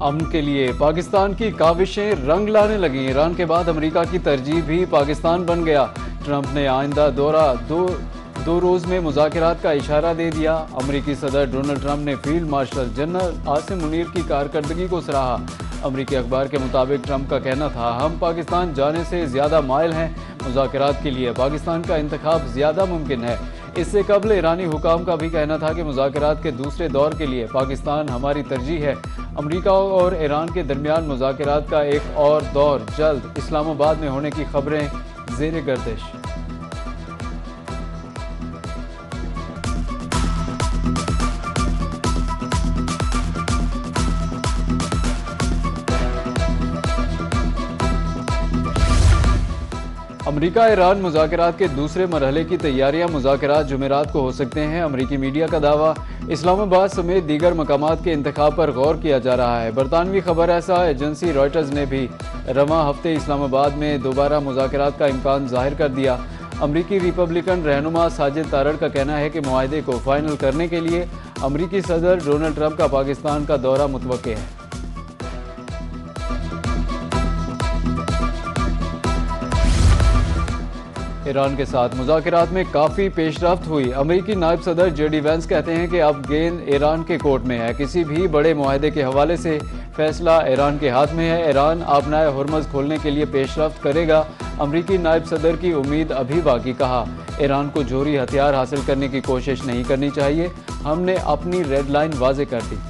अमन के लिए पाकिस्तान की काविशें रंग लाने लगी। ईरान के बाद अमेरिका की तरजीह भी पाकिस्तान बन गया। ट्रंप ने आइंदा दौरा दो रोज में मुज़ाकरात का इशारा दे दिया। अमेरिकी सदर डोनाल्ड ट्रंप ने field marshal general Asim Munir की कारकर्दगी को सराहा। अमेरिकी अखबार के मुताबिक ट्रंप का कहना था, हम पाकिस्तान जाने से ज़्यादा माइल हैं। मुज़ाकरात के लिए पाकिस्तान का इंतखाब ज़्यादा मुमकिन है। इससे कबल ईरानी हुकाम का भी कहना था कि मुज़ाकरात के दूसरे दौर के लिए पाकिस्तान हमारी तरजीह है। अमेरिका और ईरान के दरमियान मुज़ाकरात का एक और दौर जल्द इस्लामाबाद में होने की खबरें ज़ेर गर्दिश। अमेरिका ईरान मुज़ाकरात के दूसरे मरहले की तैयारियां मुज़ाकरात जुमेरात को हो सकते हैं। अमेरिकी मीडिया का दावा, इस्लामाबाद समेत दीगर मकामात के इंतखाब पर गौर किया जा रहा है। बरतानवी खबर ऐसा एजेंसी रॉयटर्स ने भी रवां हफ्ते इस्लामाबाद में दोबारा मुज़ाकरात का इम्कान जाहिर कर दिया। अमरीकी रिपब्लिकन रहनुमा साजिद तारड़ का कहना है कि मुआहदे को फाइनल करने के लिए अमरीकी सदर डोनाल्ड ट्रंप का पाकिस्तान का दौरा मुतवक्के है। ईरान के साथ मुज़ाकरात में काफ़ी पेशरफ्त हुई। अमेरिकी नायब सदर जेडी वेंस कहते हैं कि अब गेंद ईरान के कोर्ट में है। किसी भी बड़े मुआहदे के हवाले से फैसला ईरान के हाथ में है। ईरान आपनाए हुर्मज़ खोलने के लिए पेशरफ्त करेगा। अमेरिकी नायब सदर की उम्मीद अभी बाकी। कहा, ईरान को जोहरी हथियार हासिल करने की कोशिश नहीं करनी चाहिए। हमने अपनी रेड लाइन वाज़े कर दी।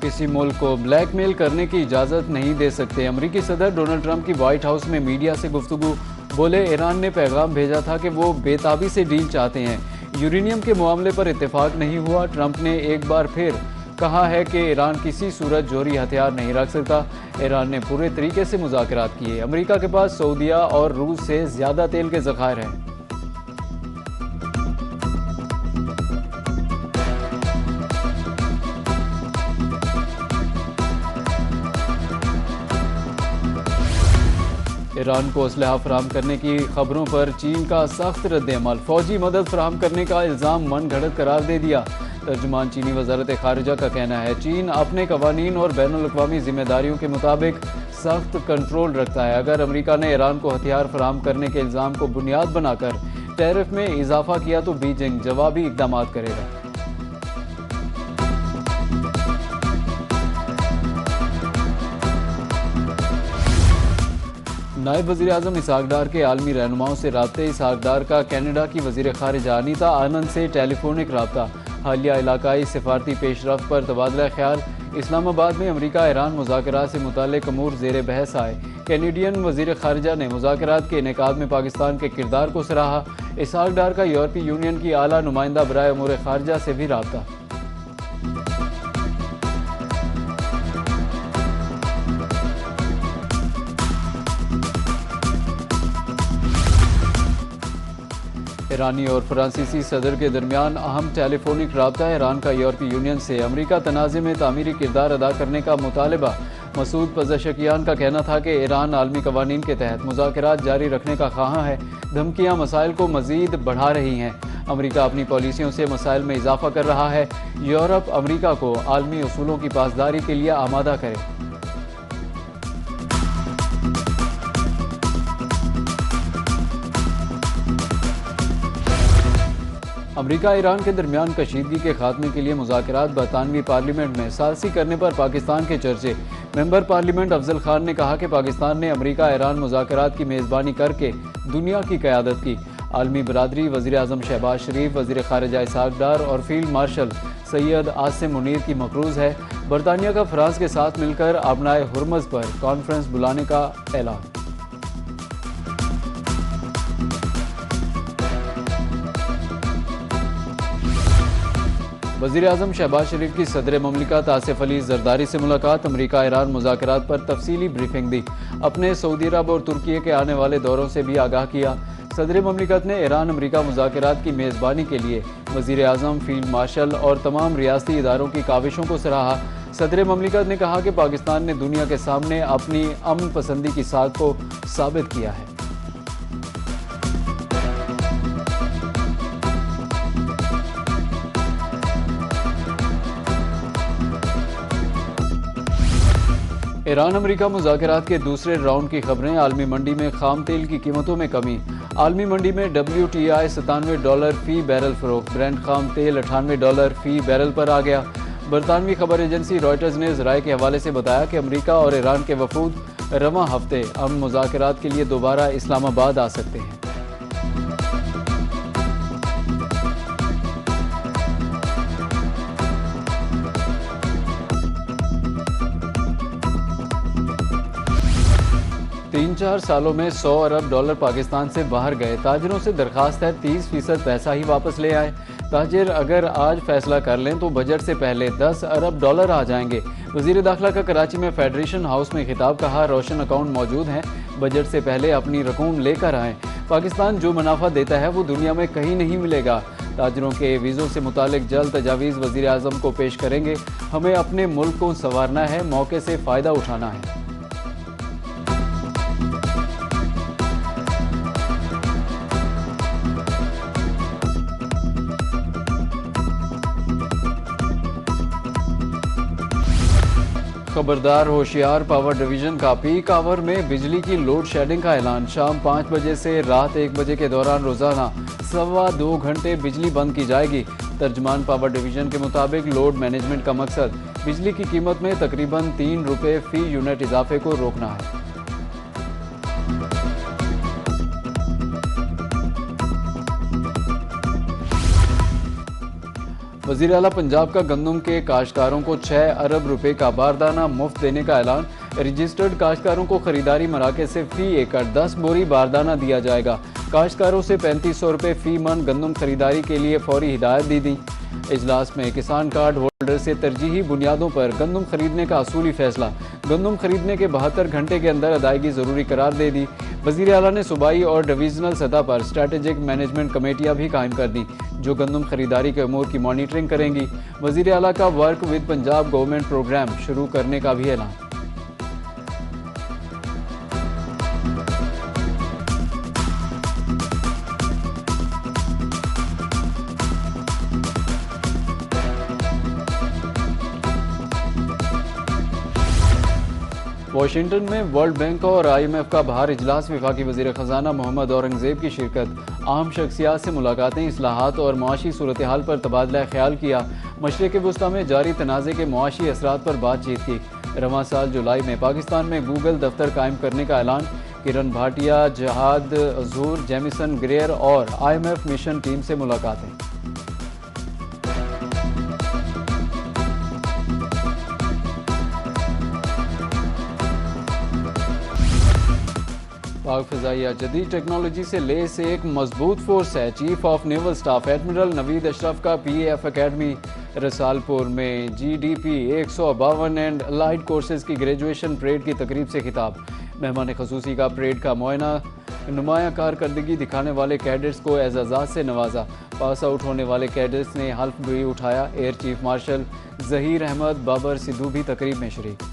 किसी मुल्क को ब्लैकमेल करने की इजाज़त नहीं दे सकते। अमेरिकी सदर डोनाल्ड ट्रंप की व्हाइट हाउस में मीडिया से गुफ्तगू। बोले, ईरान ने पैगाम भेजा था कि वो बेताबी से डील चाहते हैं। यूरेनियम के मामले पर इत्तेफाक नहीं हुआ। ट्रंप ने एक बार फिर कहा है कि ईरान किसी सूरत जोहरी हथियार नहीं रख सकता। ईरान ने पूरे तरीके से मुज़ाकरात किए। अमेरिका के पास सऊदीया और रूस से ज़्यादा तेल के ज़खायर हैं। ईरान को असलहा फराहम करने की खबरों पर चीन का सख्त रद्द-ए-अमल। फौजी मदद फराहम करने का इल्ज़ाम मन घड़त करार दे दिया। तर्जुमान चीनी वज़ारत ख़ारिजा का कहना है, चीन अपने कवानीन और बैनुल-अक़वामी ज़िम्मेदारियों के मुताबिक सख्त कंट्रोल रखता है। अगर अमेरिका ने ईरान को हथियार फराहम करने के इल्ज़ाम को बुनियाद बनाकर टैरिफ में इजाफा किया तो बीजिंग जवाबी इक़दाम करेगा। नायब वज़ीर आज़म इसहाक डार के आलमी रहनुमाओं से राब्ते। इसहाक डार का कैनेडा की वज़ीर ख़ारिजा अनीता आनंद से टेलीफोनिक राब्ता। हालिया इलाकाई सिफारती पेशरफ्त पर तबादला ख्याल। इस्लामाबाद में अमेरिका ईरान मुज़ाकरात से मुताल्लिक़ अमूर ज़ेर बहस आए। कैनेडियन वज़ीर ख़ारिजा ने मुज़ाकरात के इनेकाद में पाकिस्तान के किरदार को सराहा। इसहाक डार का यूरोपीय यूनियन की आला नुमाइंदा बराए अमूर ख़ारिजा से भी राब्ता। ईरानी और फ्रांसीसी सदर के दरमियान अहम टेलीफोनिक राब्ता। ईरान का यूरोपीय यूनियन से अमेरिका तनाज़े में तामीरी किरदार अदा करने का मुतालबा। मसूद पज़शकियान का कहना था कि ईरान आलमी कवानीन के तहत मुज़ाकरात जारी रखने का ख़्वाहां है। धमकियाँ मसाइल को मज़ीद बढ़ा रही हैं। अमेरिका अपनी पॉलिसियों से मसाइल में इजाफा कर रहा है। यूरोप अमेरिका को आलमी उसूलों की पासदारी के लिए आमादा करे। अमेरिका ईरान के दरमियान कशीदगी के खात्मे के लिए मुज़ाकरात। बरतानवी पार्लियामेंट में सालसी करने पर पाकिस्तान के चर्चे। मेंबर पार्लियामेंट अफजल खान ने कहा कि पाकिस्तान ने अमेरिका ईरान मुज़ाकरात की मेज़बानी करके दुनिया की क़यादत की। आलमी बरादरी वज़ीर आज़म शहबाज शरीफ, वज़ीर ख़ारिजा इसहाक डार और फील्ड मार्शल सैयद आसिम मुनीर की मकरूज़ है। बरतानिया का फ्रांस के साथ मिलकर आपनाए हुर्मज़ पर कॉन्फ्रेंस बुलाने का ऐलान। वज़ीर आज़म शहबाज शरीफ की सदर ममलिकत आसिफ अली ज़रदारी से मुलाकात। अमेरिका ईरान मुज़ाकरात पर तफसीली ब्रीफिंग दी। अपने सऊदी अरब और तुर्की के आने वाले दौरों से भी आगाह किया। सदर ममलिकत ने ईरान अमेरिका मुज़ाकरात की मेज़बानी के लिए वज़ीर आज़म, फील्ड मार्शल और तमाम रियासती इदारों की काविशों को सराहा। सदर ममलिकत ने कहा कि पाकिस्तान ने दुनिया के सामने अपनी अमन पसंदी की साख को साबित किया है। ईरान अमेरिका मुज़ाकरात के दूसरे राउंड की खबरें। आलमी मंडी में खाम तेल की कीमतों में कमी। आलमी मंडी में WTI $97 फी बैरल फरोख्त। ब्रेंट खाम तेल $98 फी बैरल पर आ गया। बरतानवी खबर एजेंसी रॉयटर्स ने ज़राए के हवाले से बताया कि अमेरिका और ईरान के वफूद रवां हफ्ते अमन मुज़ाकरात के लिए दोबारा इस्लामाबाद आ सकते हैं। तीन चार सालों में $100 अरब पाकिस्तान से बाहर गए। ताजिरों से दरखास्त है 30% पैसा ही वापस ले आए। ताजिर अगर आज फैसला कर लें तो बजट से पहले $10 अरब आ जाएंगे। वजीर दाखिला का कराची में फेडरेशन हाउस में खिताब। कहा, रोशन अकाउंट मौजूद हैं, बजट से पहले अपनी रकूम लेकर आएँ। पाकिस्तान जो मुनाफा देता है वो दुनिया में कहीं नहीं मिलेगा। ताजिरों के वीज़ों से मुतालिक जल्द तजावीज़ वज़ीर आज़म को पेश करेंगे। हमें अपने मुल्क को संवारना है, मौके से फ़ायदा उठाना है। खबरदार होशियार पावर डिवीजन का पीक आवर में बिजली की लोड शेडिंग का ऐलान। शाम 5 बजे से रात 1 बजे के दौरान रोजाना 2.25 घंटे बिजली बंद की जाएगी। तर्जमान पावर डिवीजन के मुताबिक लोड मैनेजमेंट का मकसद बिजली की कीमत में तकरीबन ₹3 फी यूनिट इजाफे को रोकना है। वज़ीर आला पंजाब का गंदम के काश्तकारों को ₹6 अरब का बारदाना मुफ्त देने का ऐलान। रजिस्टर्ड काश्तकारों को खरीदारी मराकज़ से फी एकड़ 10 बोरी बारदाना दिया जाएगा। काश्तकारों से ₹3500 फी मन गंदम खरीदारी के लिए फौरी हिदायत दी। इजलास में किसान कार्ड होल्डर से तरजीही बुनियादों पर गंदम खरीदने का असूली फैसला। गंदम खरीदने के 72 घंटे के अंदर अदायगी ज़रूरी करार दे दी। वज़ीर आला ने सूबाई और डिवीजनल सतह पर स्ट्रैटेजिक मैनेजमेंट कमेटियाँ भी कायम कर दी जो गंदम खरीदारी के अमूर की मॉनिटरिंग करेंगी। वज़ीर आला का work with Punjab government program शुरू करने का भी ऐलान। वाशिंगटन में वर्ल्ड बैंक और IMF का बाहर इजलास। वफाकी वज़ीर ख़जाना मोहम्मद औरंगज़ेब की शिरकत। आम शख्सियात से मुलाकातें, इस्लाहात और मुआशी सूरत हाल पर तबादला ख्याल किया। मशरिक़ वुस्ता में जारी तनाज़े के मुआशी असरात पर बातचीत की। रवां साल जुलाई में पाकिस्तान में गूगल दफ्तर कायम करने का ऐलान। किरण भाटिया, जहाद अजहूर, जेमिसन ग्रेयर और IMF मिशन टीम से मुलाकातें। पाक फ़िज़ाइया जदीद टेक्नोलॉजी से लेस एक मजबूत फोर्स है। Chief of naval staff admiral Naveed Ashraf का PAF अकेडमी रसालपुर में GDP 152 एंड अलाइड कोर्सेज की ग्रेजुएशन परेड की तकरीब से खिताब। मेहमान खसूसी का परेड का मुआयना। नुमाया कारकर्दगी दिखाने वाले कैडेट्स को एजाज़ात से नवाजा। पास आउट होने वाले कैडेट्स ने हल्फ भी उठाया। Air chief marshal Zaheer Ahmed Babar Sidhu भी तकरीब में शरीक।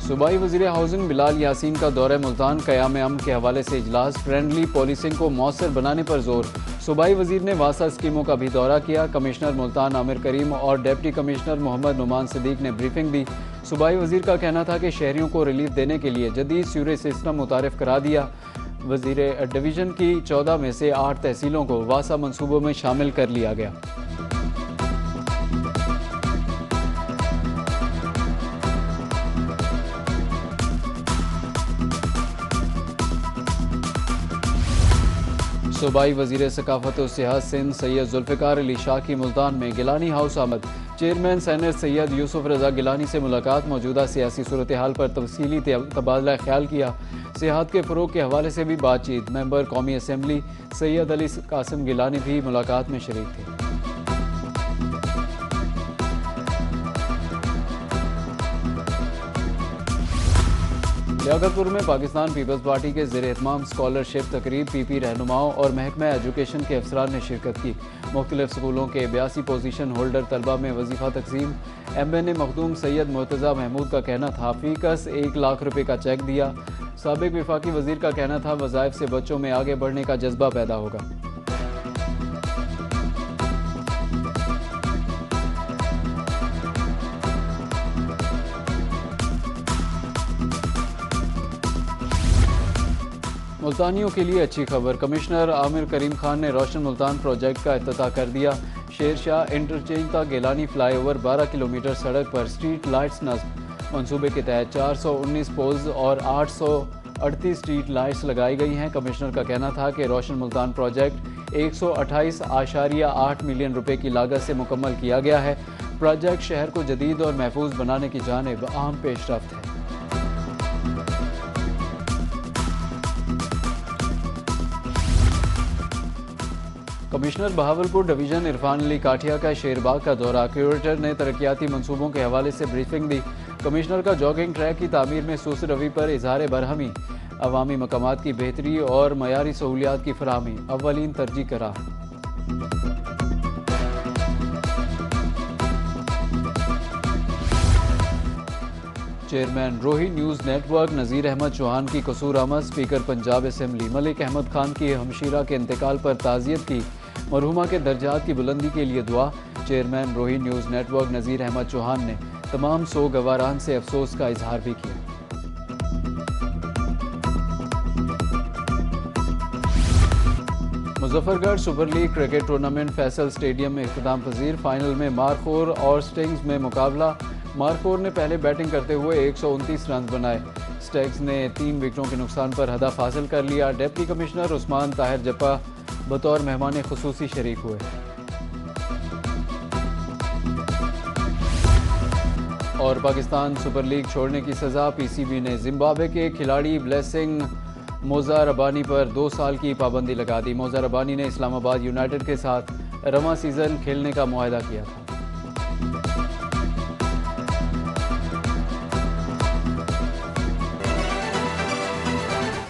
सूबाई वज़ीर हाउसिंग बिलाल यासीन का दौरा मुल्तान। क़याम अमन के हवाले से इजलास। फ्रेंडली पॉलिसिंग को मौसर बनाने पर जोर। सूबाई वज़ीर ने वासा स्कीमों का भी दौरा किया। कमिश्नर मुल्तान आमिर करीम और डिप्टी कमिश्नर मोहम्मद नुमान सिद्दीक ने ब्रीफिंग दी। सूबाई वज़ीर का कहना था कि शहरियों को रिलीफ देने के लिए जदीद सीवरेज सिस्टम मुतारिफ करा दिया। वज़ीर डिवीज़न की 14 में से 8 तहसीलों को वासा मनसूबों में शामिल कर लिया गया। सूबाई वज़ीर सकाफ़त और सियाहत सिंध सैयद जुल्फ़िकार अली शाह की मुल्तान में गिलानी हाउस आमद। चेयरमैन सेनेट सैयद यूसुफ रज़ा गिलानी से मुलाकात। मौजूदा सियासी सूरत हाल पर तफसीली तबादला ख्याल किया। सियाहत के फ़रोग़ के हवाले से भी बातचीत। मेंबर कौमी असम्बली सैयद अली कासिम गिलानी भी मुलाकात में शरीक थे। लियाकतपुर में पाकिस्तान पीपल्स पार्टी के ज़ेर एहतमाम स्कॉलरशिप तकरीब। PP रहनुमाओं और महकमा एजुकेशन के अफसरान ने शिरकत की। मुख्तलिफ स्कूलों के 82 पोजीशन होल्डर तलबा में वजीफ़ा तकसीम। MNA मखदूम सैयद मुर्तज़ा महमूद का कहना था फ़ीकस ₹1 लाख का चेक दिया। साबिक वफाकी वज़ीर का कहना था वज़ाइफ से बच्चों में आगे बढ़ने का जज्बा पैदा होगा। मुल्तानियों के लिए अच्छी खबर, कमिश्नर आमिर करीम खान ने रोशन मुल्तान प्रोजेक्ट का इफ्तिताह कर दिया। शेरशाह इंटरचेंज तक गिलानी फ्लाईओवर 12 किलोमीटर सड़क पर स्ट्रीट लाइट्स नस्ब। मंसूबे के तहत 419 पोल्स और 838 स्ट्रीट लाइट्स लगाई गई हैं। कमिश्नर का कहना था कि रोशन मुल्तान प्रोजेक्ट 128.8 मिलियन रुपए की लागत से मुकम्मल किया गया है। प्रोजेक्ट शहर को जदीद और महफूज बनाने की जानिब अहम पेशरफ्त है। कमिश्नर बहावलपुर डिवीजन इरफान अली काठिया का शेरबाग का दौरा। क्यूरेटर ने तरक्याती मंसूबों के हवाले से ब्रीफिंग दी। कमिश्नर का जॉगिंग ट्रैक की तामीर में सुस्त रवि पर इजहार बरहमी। अवामी मकामात की बेहतरी और मयारी सहूलियात की फराहमी अव्वलीन तरजीह करार। चेयरमैन रोही न्यूज़ नेटवर्क नज़ीर अहमद चौहान की कसूर आमद। स्पीकर पंजाब असेंबली मलिक अहमद खान की हमशीरा के इंतकाल पर ताज़ियत की। मरहुमा के दर्जात की बुलंदी के लिए दुआ। चेयरमैन रोही न्यूज़ नेटवर्क नज़ीर अहमद चौहान ने तमाम सोगवारान से अफसोस का इजहार भी किया। Muzaffargarh super league cricket tournament Faisal stadium में इख्तिताम पजीर। फाइनल में मारखोर और स्टिंग्स में मुकाबला। मारखोर ने पहले बैटिंग करते हुए 129 रन बनाए। स्टेग्स ने 3 विकेटों के नुकसान पर हदफ हासिल कर लिया। डिप्टी कमिश्नर उस्मान ताहिर जप्पा बतौर मेहमान खुसूसी शरीक हुए। और पाकिस्तान सुपर लीग छोड़ने की सज़ा। पीसीबी ने जिम्बाब्वे के खिलाड़ी ब्लेसिंग मोज़ारबानी पर 2 साल की पाबंदी लगा दी। मोज़ारबानी ने इस्लामाबाद यूनाइटेड के साथ रवां सीज़न खेलने का मुआहदा किया था।